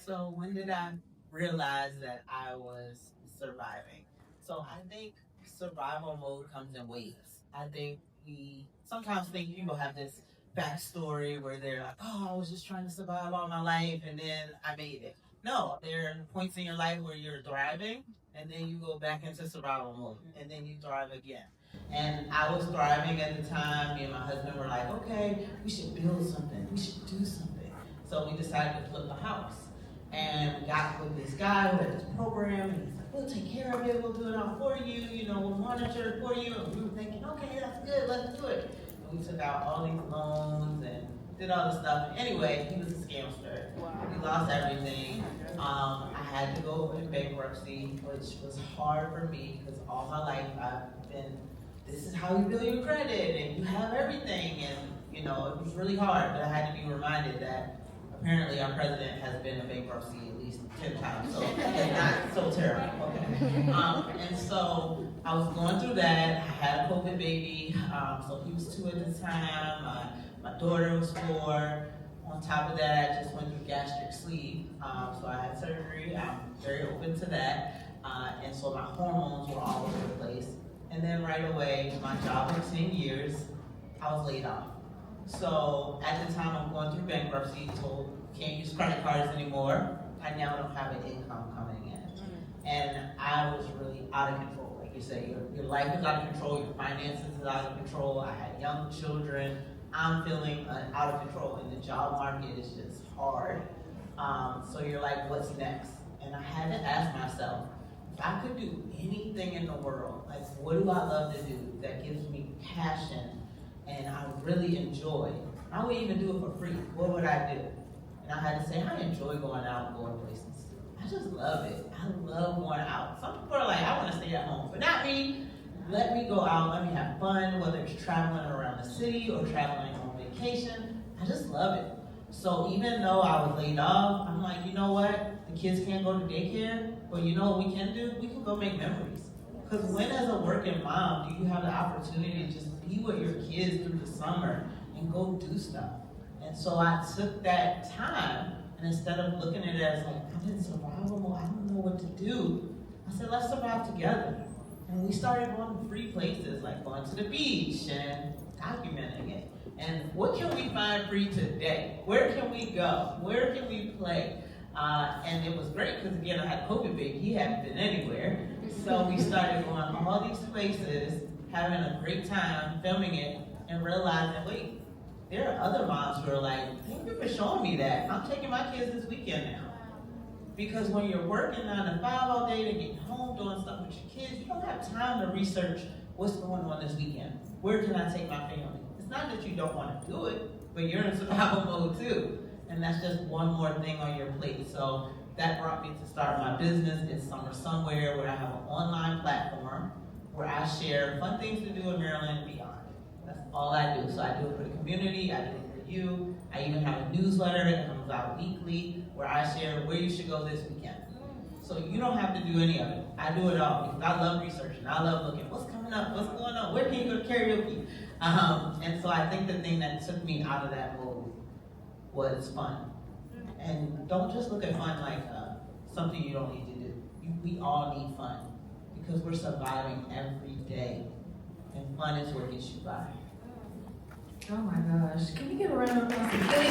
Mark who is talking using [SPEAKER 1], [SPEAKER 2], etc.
[SPEAKER 1] So when did I realize that I was surviving? So I think survival mode comes in waves. I think we sometimes think people have this backstory where they're like, oh, I was just trying to survive all my life and then I made it. No, there are points in your life where you're thriving and then you go back into survival mode and then you thrive again. And I was thriving at the time. Me and my husband were like, okay, we should build something. We should do something. So we decided to flip a house. And we got with this guy who had this program, and he's like, we'll take care of it, we'll do it all for you, we'll monitor it for you. And we were thinking, okay, that's good, let's do it. And we took out all these loans and did all this stuff. Anyway, he was a scamster. Wow. We lost everything. I had to go in bankruptcy, which was hard for me because all my life I've been, this is how you build your credit, and you have everything. And, it was really hard, but I had to be reminded that apparently our president has been in bankruptcy at least 10 times, so it's not so terrible. Okay. And so I was going through that. I had a COVID baby, so he was 2 at the time. My daughter was 4. On top of that, I just went through gastric sleeve, so I had surgery. I'm very open to that. And so my hormones were all over the place. And then right away, my job for 10 years, I was laid off. So at the time I'm going through bankruptcy, told can't use credit cards anymore. I now don't have an income coming in. And I was really out of control. Like you say, your life is out of control, your finances is out of control. I had young children. I'm feeling out of control, and the job market is just hard. So you're like, what's next? And I had to ask myself, if I could do anything in the world, like what do I love to do that gives me passion and I really enjoy? I would even do it for free. What would I do? And I had to say, I enjoy going out and going places. I just love it. I love going out. Some people are like, I want to stay at home, but not me. Let me go out, let me have fun, whether it's traveling around the city or traveling on vacation. I just love it. So even though I was laid off, I'm like, you know what? The kids can't go to daycare, but you know what we can do? We can go make memories. Because when as a working mom do you have the opportunity to just be with your kids through the summer and go do stuff? And so I took that time, and instead of looking at it as like, I'm in survival mode, I don't know what to do, I said, let's survive together. And we started going to free places, like going to the beach and documenting it. And what can we find free today? Where can we go? Where can we play? And it was great because, again, I had COVID baby. He hadn't been anywhere. So we started going all these places, having a great time, filming it, and realizing, wait, there are other moms who are like, thank you for showing me that. I'm taking my kids this weekend now. Because when you're working 9 to 5 all day, to get home doing stuff with your kids, you don't have time to research what's going on this weekend. Where can I take my family? It's not that you don't want to do it, but you're in survival mode too. And that's just one more thing on your plate. So that brought me to start my business. It's Summer Somewhere, where I have an online platform where I share fun things to do in Maryland and beyond. That's all I do. So I do it for the community, I do it for you. I even have a newsletter that comes out weekly where I share where you should go this weekend. So you don't have to do any of it. I do it all because I love researching. I love looking, what's coming up, what's going on, where can you go to karaoke? And so I think the thing that took me out of that mode was fun. And don't just look at fun like something you don't need to do. We all need fun because we're surviving every day. And fun is what gets you by.
[SPEAKER 2] Oh my gosh. Can we give a round of applause to Philly?